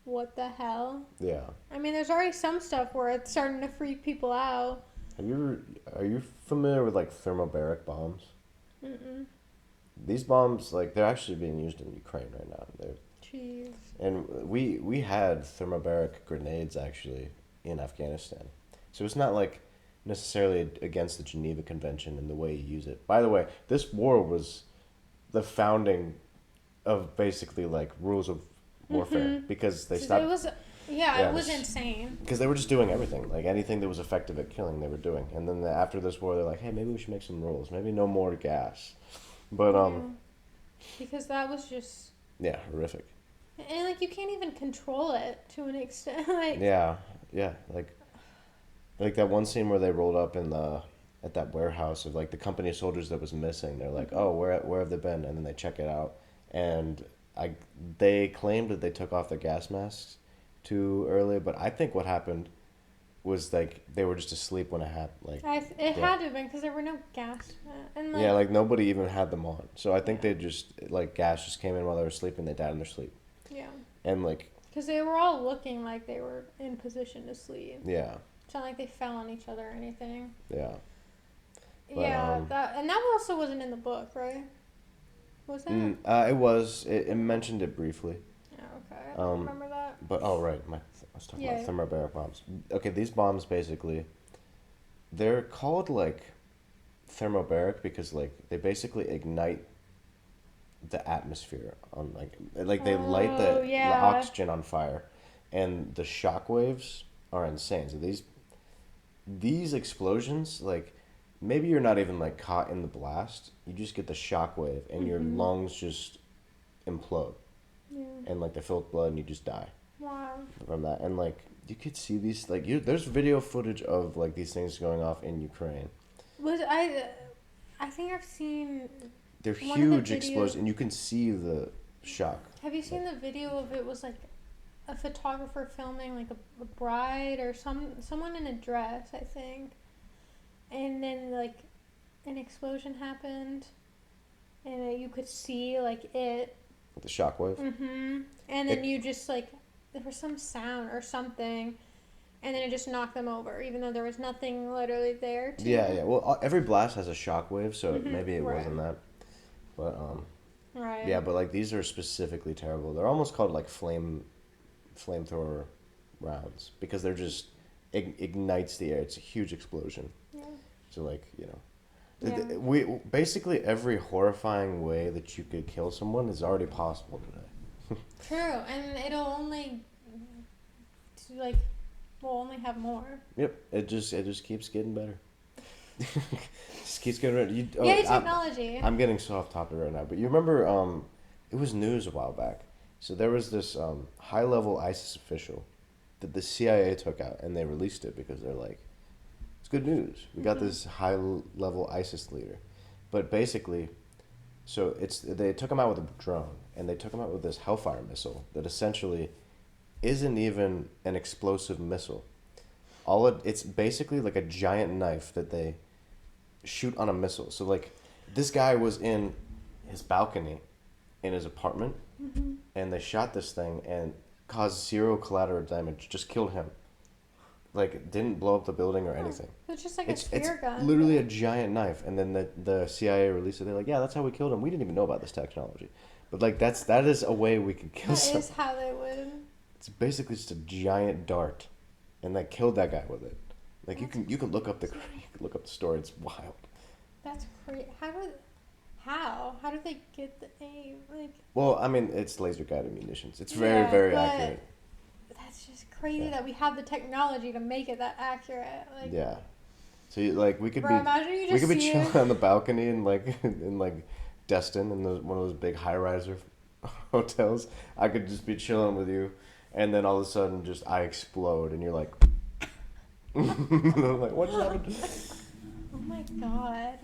what the hell?
Yeah.
I mean, there's already some stuff where it's starting to freak people out.
Are you familiar with, like, thermobaric bombs?
Mm-mm.
These bombs, like, they're actually being used in Ukraine right now.
Jeez.
And we had thermobaric grenades, actually, in Afghanistan. So it's not, like, necessarily against the Geneva Convention and the way you use it. By the way, this war was the founding of basically, like, rules of warfare, because they stopped...
It Yeah, it was insane.
Because they were just doing everything. Like, anything that was effective at killing, they were doing. And then after this war, they're like, hey, maybe we should make some rules. Maybe no more gas. But,
Because that was just...
yeah, horrific.
And, like, you can't even control it to an extent. Like...
Yeah, yeah. Like that one scene where they rolled up at that warehouse of, like, the company of soldiers that was missing. They're like, oh, where have they been? And then they check it out. And they claimed that they took off their gas masks too early, but I think what happened was, like, they were just asleep when it happened. Like,
it had to have been because there were no gas. And like,
yeah, like, nobody even had them on. So I think they just, like, gas just came in while they were sleeping. They died in their sleep.
Yeah.
And, like...
because they were all looking like they were in position to sleep.
Yeah.
It's not like they fell on each other or anything.
Yeah. But,
yeah, that also wasn't in the book, right? Was that?
It was. It mentioned it briefly.
Oh, okay. I don't remember that.
But, oh, right. I was talking about thermobaric bombs. Okay, these bombs, basically, they're called, like, thermobaric because, like, they basically ignite the atmosphere on, like they light the oxygen on fire, and the shock waves are insane. So these explosions, like, maybe you're not even, like, caught in the blast. You just get the shock wave, and your lungs just implode.
Yeah.
And, like, they fill with blood, and you just die.
Wow.
From that. And, like, you could see these, like, there's video footage of, like, these things going off in Ukraine.
I think I've seen...
they're huge explosions, and you can see the shock.
Have you seen the video of it was, like, a photographer filming, like, a bride or someone in a dress, I think. And then, like, an explosion happened, and you could see, like, it.
The shockwave?
Mm-hmm. And then you just, like, there was some sound or something, and then it just knocked them over, even though there was nothing literally there.
Yeah. Well, every blast has a shockwave, so maybe it wasn't that. But,
right.
Yeah, but, like, these are specifically terrible. They're almost called, like, flamethrower rounds, because they're just... ignites the air. It's a huge explosion.
Yeah.
So, like, we basically every horrifying way that you could kill someone is already possible today.
True, and it'll only we'll only have more.
Yep, it just keeps getting better. Just keeps getting better.
Yay, technology!
I'm getting so off topic right now, but you remember it was news a while back. So there was this high-level ISIS official that the CIA took out, and they released it because they're like, it's good news. We got this high-level ISIS leader. But basically, so they took him out with a drone, and they took him out with this Hellfire missile that essentially isn't even an explosive missile. It's basically like a giant knife that they shoot on a missile. So, like, this guy was in his balcony in his apartment, and they shot this thing and caused zero collateral damage, just killed him. Like, didn't blow up the building or anything.
It's just like a spear gun.
It's literally a giant knife, and then the CIA released it. They're like, yeah, that's how we killed him. We didn't even know about this technology. But, like, that is a way we could kill someone.
That is how they would.
It's basically just a giant dart, and they killed that guy with it. Like, you can look up the story. It's wild.
That's crazy. How do they get the aim? Like,
well, I mean, it's laser guided munitions. It's very, very accurate.
That's just crazy that we have the technology to make it that accurate. Like,
yeah. So we could be chilling on the balcony in Destin in one of those big high riser hotels. I could just be chilling with you, and then all of a sudden, just I explode, and you're like, I'm like, what just happened?
Oh my god.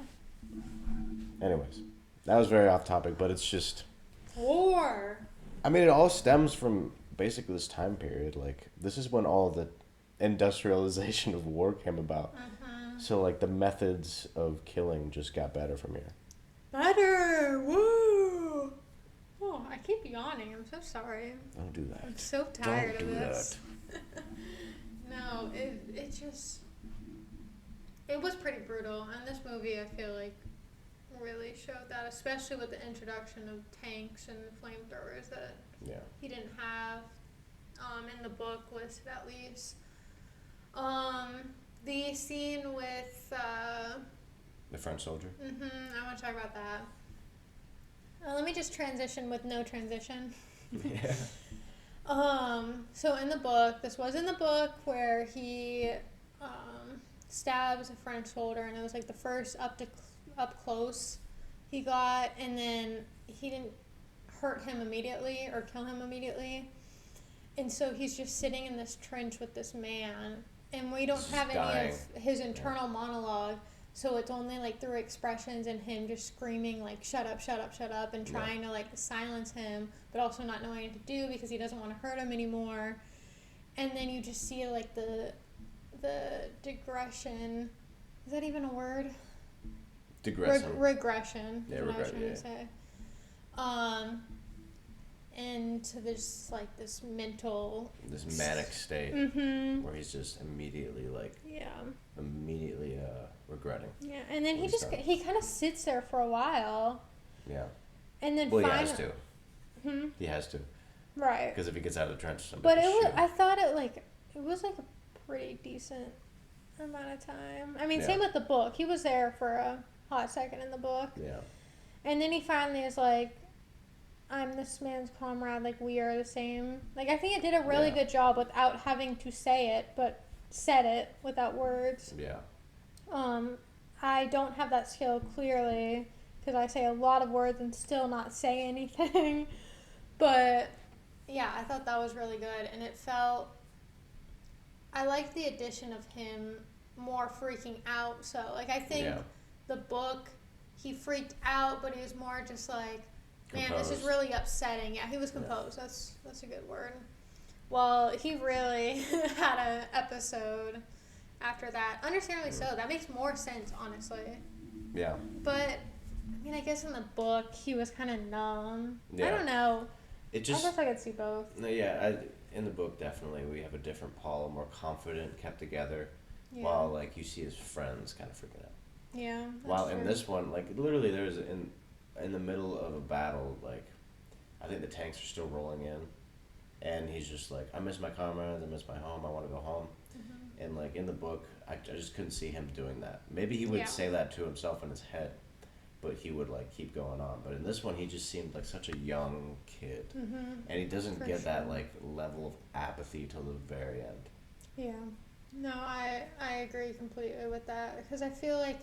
Anyways, that was very off topic, but it's just
war.
I mean, it all stems from basically this time period. Like, this is when all the industrialization of war came about. So, like, the methods of killing just got better from here.
Better! Woo! Oh, I keep yawning. I'm so sorry.
Don't do that.
I'm so tired
of
this. No, it was pretty brutal. And this movie, I feel like, really showed that, especially with the introduction of tanks and flamethrowers that he didn't have in the book listed, at least. The scene with
the French soldier.
I want to talk about that. Let me just transition with no transition.
Yeah.
So in the book, this was in the book where he stabs a French soldier, and it was like the first up close he got, and then he didn't hurt him immediately or kill him immediately, and so he's just sitting in this trench with this man, and we don't have any of his internal monologue. So it's only like through expressions and him just screaming like shut up, shut up, shut up, and trying to like silence him, but also not knowing what to do because he doesn't want to hurt him anymore. And then you just see like the digression. Is that even a word? Regression.
Yeah,
regression. Yeah. Say. Into this like this mental.
This manic state where he's just immediately like. Yeah. Immediately regretting.
Yeah, and then he kind of sits there for a while.
Yeah.
And then
he has to.
Hmm?
He has to.
Right.
Because if he gets out of the trench, somebody.
But I thought it was like a pretty decent amount of time. I mean, same with the book. He was there for a hot second in the book. Yeah. And then he finally is like, I'm this man's comrade, like we are the same. Like I think it did a really good job without having to say it, but said it without words. Yeah. I don't have that skill clearly because I say a lot of words and still not say anything. But yeah, I thought that was really good, and it felt. I liked the addition of him more freaking out. So like I think the book, he freaked out, but he was more just like, man, composed. This is really upsetting. Yeah, he was composed. Yeah. That's a good word. Well, he really had an episode after that. Understandably so. That makes more sense, honestly. Yeah. But, I mean, I guess in the book, he was kind of numb. Yeah. I don't know. I guess I could see both.
No, yeah. In the book, definitely, we have a different Paul, more confident, kept together, while, like, you see his friends kind of freaking out. Yeah. While in this one, like, literally, there's in the middle of a battle, like, I think the tanks are still rolling in. And he's just like, I miss my comrades, I miss my home, I want to go home. Mm-hmm. And like in the book, I just couldn't see him doing that. Maybe he would say that to himself in his head, but he would like keep going on. But in this one, he just seemed like such a young kid. Mm-hmm. And he doesn't get that like level of apathy till the very end.
Yeah. No, I agree completely with that. Because I feel like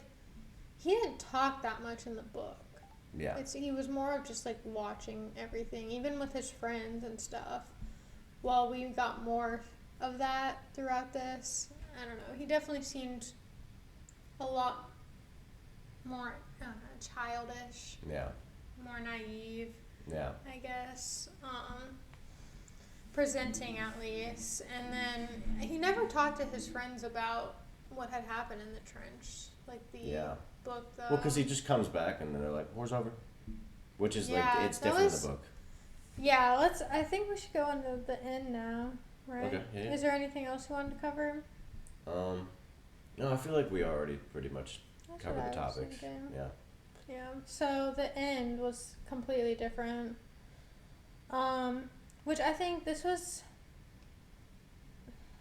he didn't talk that much in the book. Yeah. He was more of just like watching everything, even with his friends and stuff. While we got more of that throughout this, I don't know. He definitely seemed a lot more childish. Yeah. More naive. Yeah. I guess. Presenting at least. And then he never talked to his friends about what had happened in the trench. Like the book though.
Well, because he just comes back and they're like, war's over. Which is like, it's different in the book.
Yeah, I think we should go into the end now, right? Okay. Yeah. Is there anything else you wanted to cover?
No, I feel like we already pretty much covered the topics. Yeah.
Yeah. So the end was completely different. Which I think this was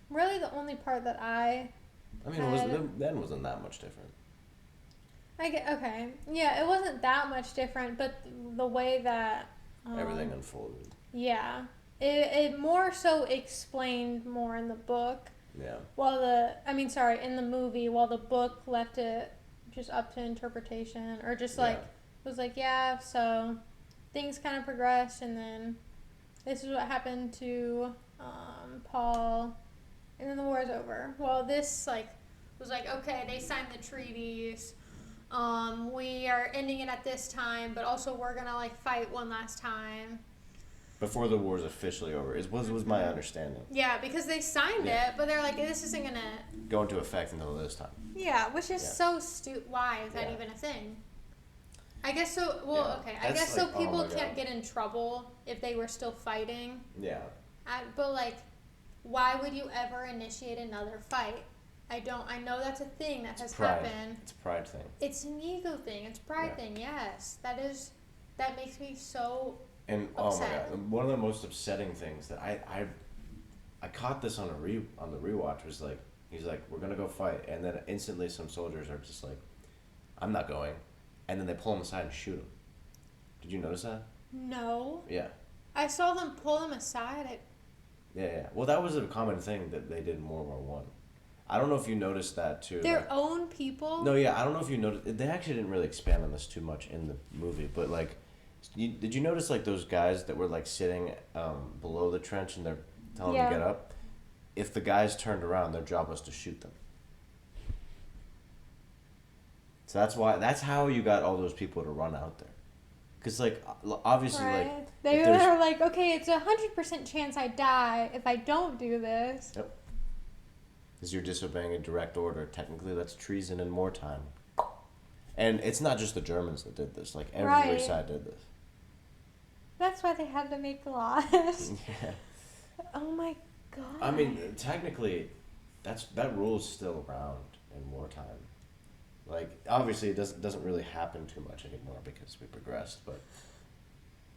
really the only part that I
mean, the end wasn't that much different.
Okay. Yeah, it wasn't that much different, but the way that
everything unfolded.
Yeah. It more so explained more in the book. Yeah. In the movie, while the book left it just up to interpretation, or just was like, so things kind of progressed, and then this is what happened to Paul, and then the war's over. Well, this was like, okay, they signed the treaties. We are ending it at this time, but also we're gonna fight one last time
before the war's officially over. Was my understanding.
Yeah, because they signed it, but they're like, this isn't gonna
go into effect until this time.
Yeah, which is so stupid. Why is that even a thing? I guess so. Well, okay. I guess so people can't get in trouble if they were still fighting. Yeah. But why would you ever initiate another fight? I know that's a thing that has happened.
It's a pride thing.
It's an ego thing. It's a pride thing. Yes, that makes me so.
And upset. Oh my god, one of the most upsetting things that I caught this on the rewatch was he's like, we're gonna go fight, and then instantly some soldiers are just like, I'm not going, and then they pull him aside and shoot him. Did you notice that?
No.
Yeah.
I saw them pull him aside.
Yeah, yeah. Well, that was a common thing that they did in World War One. I don't know if you noticed that too.
Their
Like,
own people?
no, yeah, I don't know if you noticed. They actually didn't really expand on this too much in the movie, but like, did you notice like those guys that were like sitting below the trench and they're telling them to get up? If the guys turned around, their job was to shoot them. So that's how you got all those people to run out there. Because, like, obviously,
Right.
like,
They were like, okay, it's 100% chance I die if I don't do this.
Yep. Because you're disobeying a direct order. Technically, that's treason in wartime. And it's not just the Germans that did this. Like, every side did this.
That's why they had to make laws.
Yeah.
Oh my god.
I mean, technically, that rule is still around in wartime. Like, obviously, it doesn't really happen too much anymore because we progressed. But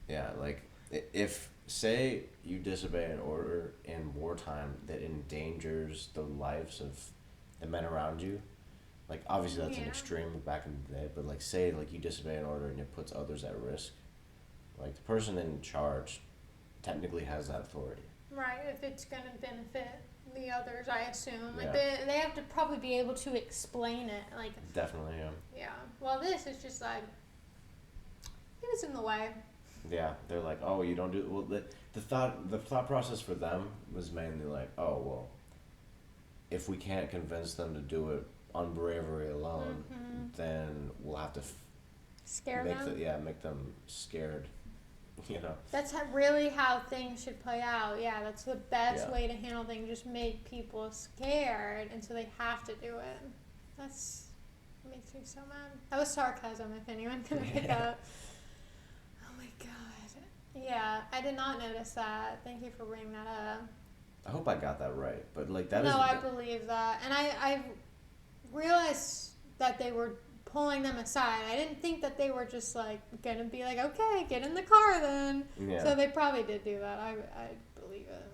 yeah, like, if say you disobey an order in wartime that endangers the lives of the men around you, like, obviously that's an extreme back in the day. But like, say like you disobey an order and it puts others at risk, like the person in charge technically has that authority.
Right, if it's going to benefit the others, I assume. Like, they have to probably be able to explain it. Like,
definitely, yeah.
Yeah. Well, this is just like, he was in the way.
Yeah, they're like, oh, you don't do... Well, the thought process for them was mainly like, oh, well, if we can't convince them to do it on bravery alone, then we'll have to...
Scare them?
Make them scared. You know,
that's really how things should play out. Yeah, that's the best way to handle things. Just make people scared, and so they have to do it. That's makes me so mad. That was sarcasm, if anyone can pick up. Oh my god. Yeah, I did not notice that. Thank you for bringing that up.
I hope I got that right, but like that.
No, I believe that, and I realized that they were pulling them aside. I didn't think that they were just like gonna be like, okay, get in the car then.
Yeah.
So they probably did do that. I believe it.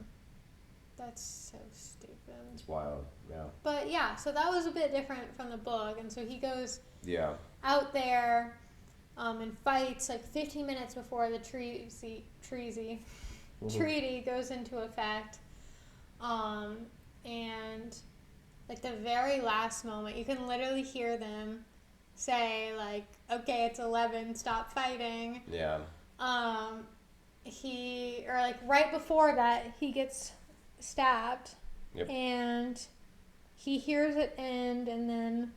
That's so stupid.
It's wild, yeah.
But yeah, so that was a bit different from the book, and so he goes out there and fights like 15 minutes before the treaty goes into effect. And like the very last moment, you can literally hear them say like, okay, it's 11, stop fighting.
Yeah.
He, or like right before that, he gets stabbed.
Yep.
And he hears it end, and then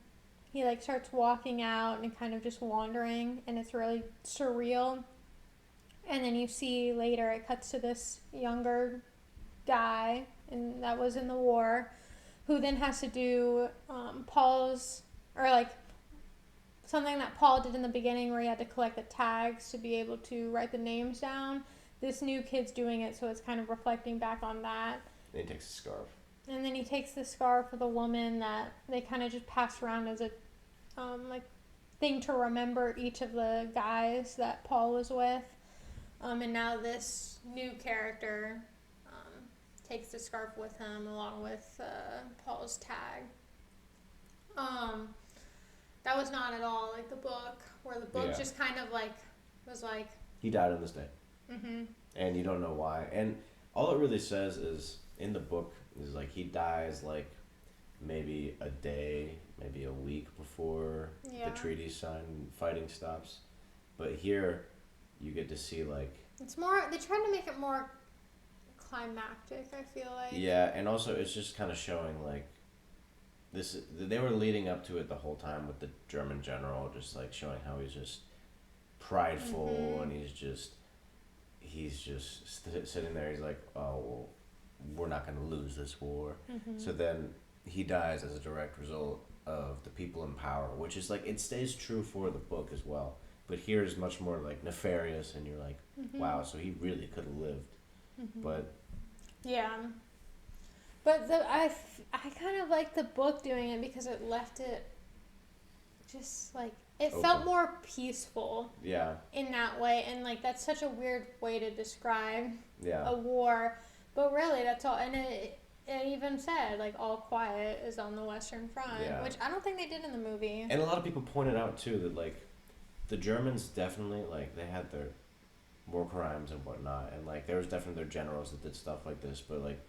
he like starts walking out and kind of just wandering, and it's really surreal. And then you see later it cuts to this younger guy, and that was in the war, who then has to do Paul's, or like something that Paul did in the beginning where he had to collect the tags to be able to write the names down. This new kid's doing it, so it's kind of reflecting back on that.
And he takes a scarf.
And then he takes the scarf of the woman that they kind of just pass around as a like thing to remember each of the guys that Paul was with. And now this new character takes the scarf with him along with Paul's tag. That was not at all like the book, where the book just kind of like was like...
He died on this day.
Mm-hmm.
And you don't know why. And all it really says is, in the book, is like he dies like maybe a day, maybe a week before the treaty signed, fighting stops. But here, you get to see like...
It's more, they tried to make it more climactic, I feel like.
Yeah, and also it's just kind of showing like this. They were leading up to it the whole time with the German general, just like showing how he's just prideful and he's just sitting there. He's like, oh well, we're not going to lose this war. So then he dies as a direct result of the people in power, which is like, it stays true for the book as well. But here is much more like nefarious, and you're like, wow, so he really could have lived. But
yeah, but I kind of like the book doing it because it left it just like it felt more peaceful.
Yeah.
In that way, and like that's such a weird way to describe
a
war, but really that's all. And it even said like all quiet is on the Western Front, which I don't think they did in the movie.
And a lot of people pointed out too that like the Germans definitely like they had their war crimes and whatnot, and like there was definitely their generals that did stuff like this, but like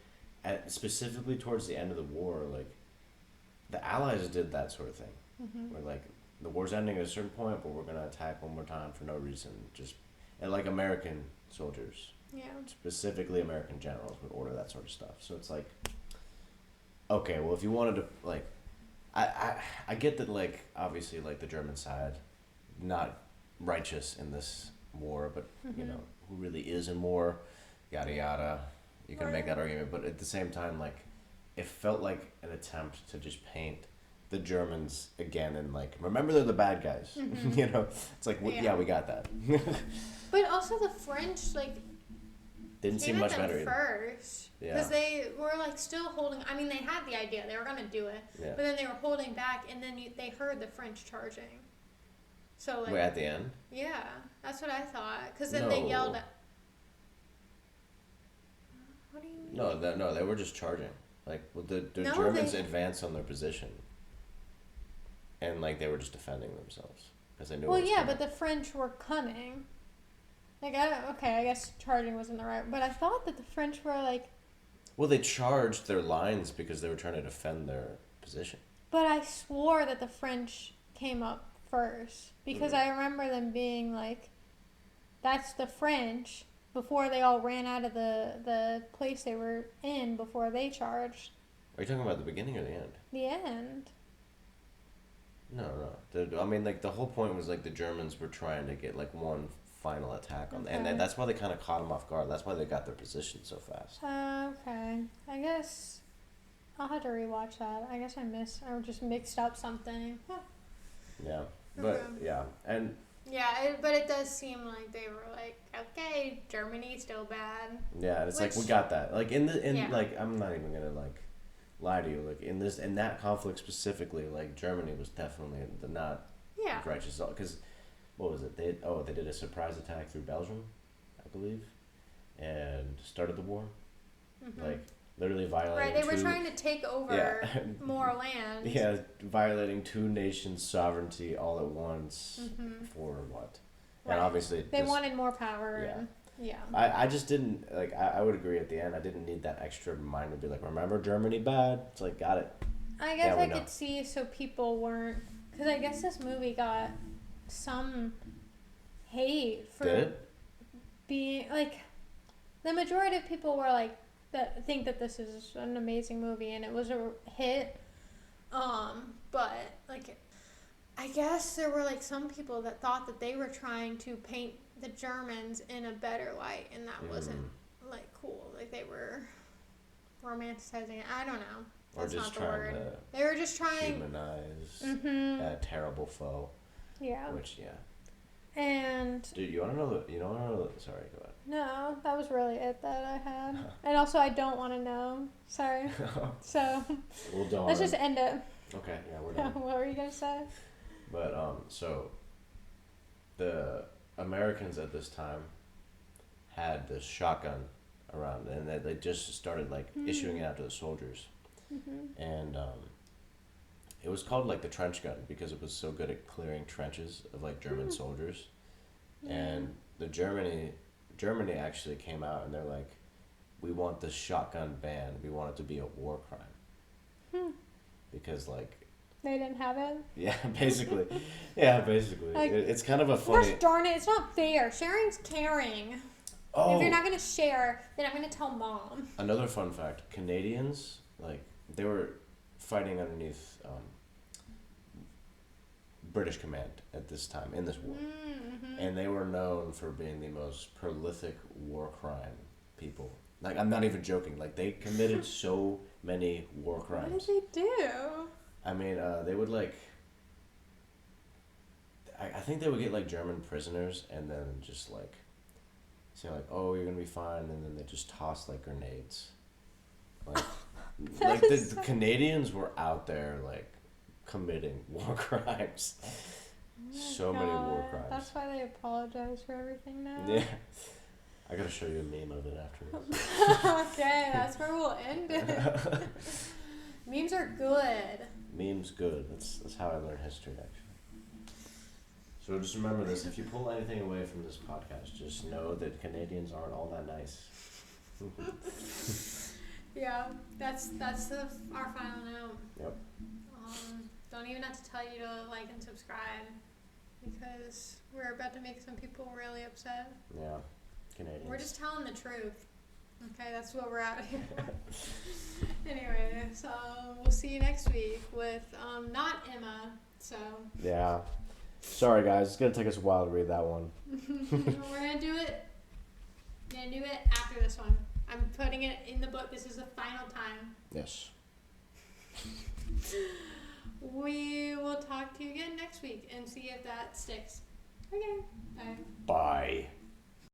specifically towards the end of the war, like the Allies did that sort of thing, where like the war's ending at a certain point, but we're gonna attack one more time for no reason, just and like American soldiers,
Yeah.
specifically American generals, would order that sort of stuff. So it's like, okay, well if you wanted to like, I get that like obviously like the German side, not righteous in this war, but you know who really is in war, yada yada. You can make that argument, but at the same time, like, it felt like an attempt to just paint the Germans again and like remember they're the bad guys. You know, it's like yeah, we got that.
But also the French like
didn't seem much better
first because they were like still holding. I mean, they had the idea they were gonna do it, but then they were holding back, and then they heard the French charging. So like,
wait, at the end?
Yeah, that's what I thought. Because then they yelled at. What do you mean?
No, they were just charging. Like, well, the Germans advanced on their position, and like they were just defending themselves because they knew.
Well, yeah, but the French were coming. Like I guess charging wasn't the right, but I thought that the French were like.
Well, they charged their lines because they were trying to defend their position.
But I swore that the French came up first because I remember them being like, "That's the French." Before they all ran out of the place they were in before they charged.
Are you talking about the beginning or the end?
The end.
No. I mean, like, the whole point was, like, the Germans were trying to get, like, one final attack on them. And that's why they kind of caught them off guard. That's why they got their position so fast.
Okay. I guess I'll have to rewatch that. I guess I just mixed up something.
Yeah. But, yeah. And...
yeah, but it does seem like they were like, okay, Germany's still bad.
Yeah, it's like we got that. Like like I'm not even gonna like lie to you. Like in that conflict specifically, like Germany was definitely the not righteous. Because what was it? They did a surprise attack through Belgium, I believe, and started the war. Like literally violating.
Right, they were trying to take over more land.
Yeah, violating two nations' sovereignty all at once for what? Right. And obviously
they wanted more power.
Yeah.
And, yeah.
I just didn't like. I would agree at the end. I didn't need that extra reminder to be like, remember Germany bad. It's like got it.
I guess I could see so people weren't because I guess this movie got some hate for being like the majority of people were like. That think that this is an amazing movie and it was a hit, but like I guess there were like some people that thought that they were trying to paint the Germans in a better light and that wasn't like cool, like they were romanticizing it. I don't know, that's
or just
not the
trying
word.
To
they were just trying
humanize a terrible foe, which and
do
you want to know sorry, go ahead.
No, that was really it that I had. And also, I don't want to know. Sorry. So, let's just end it.
Okay, yeah, we're done.
What were you going to say?
But, so, the Americans at this time had this shotgun around, and they just started, like, issuing it out to the soldiers. And, it was called, like, the trench gun because it was so good at clearing trenches of, like, German soldiers. And the Germany actually came out and they're like, we want this shotgun banned. We want it to be a war crime. Because, like...
they didn't have it?
Yeah, basically. Like, it's kind of a funny...
Gosh darn it, it's not fair. Sharing's caring. If you're not going to share, then I'm going to tell Mom.
Another fun fact. Canadians, like, they were fighting underneath British command at this time in this war. And they were known for being the most prolific war crime people. Like, I'm not even joking. Like, they committed so many war crimes.
What did they do?
I mean, they would, like... I think they would get, like, German prisoners and then just, like... say, like, oh, you're gonna be fine. And then they just toss, like, grenades. Like, the Canadians were out there, like, committing war crimes. So many war crimes.
That's why they apologize for everything now.
Yeah. I gotta show you a meme of it afterwards.
Okay, that's where we'll end it. Memes are good.
Memes good. That's how I learn history, actually. So just remember this: if you pull anything away from this podcast, just know that Canadians aren't all that nice.
Yeah, that's our final note.
Yep.
Don't even have to tell you to like and subscribe because we're about to make some people really upset.
Yeah, Canadians.
We're just telling the truth. Okay, that's what we're out here. Anyway, so we'll see you next week with not Emma. So.
Yeah. Sorry guys, it's gonna take us a while to read that one.
We're gonna do it. Gonna do it after this one. I'm putting it in the book. This is the final time.
Yes.
We will talk to you again next week and see if that sticks. Okay. Bye.
Bye.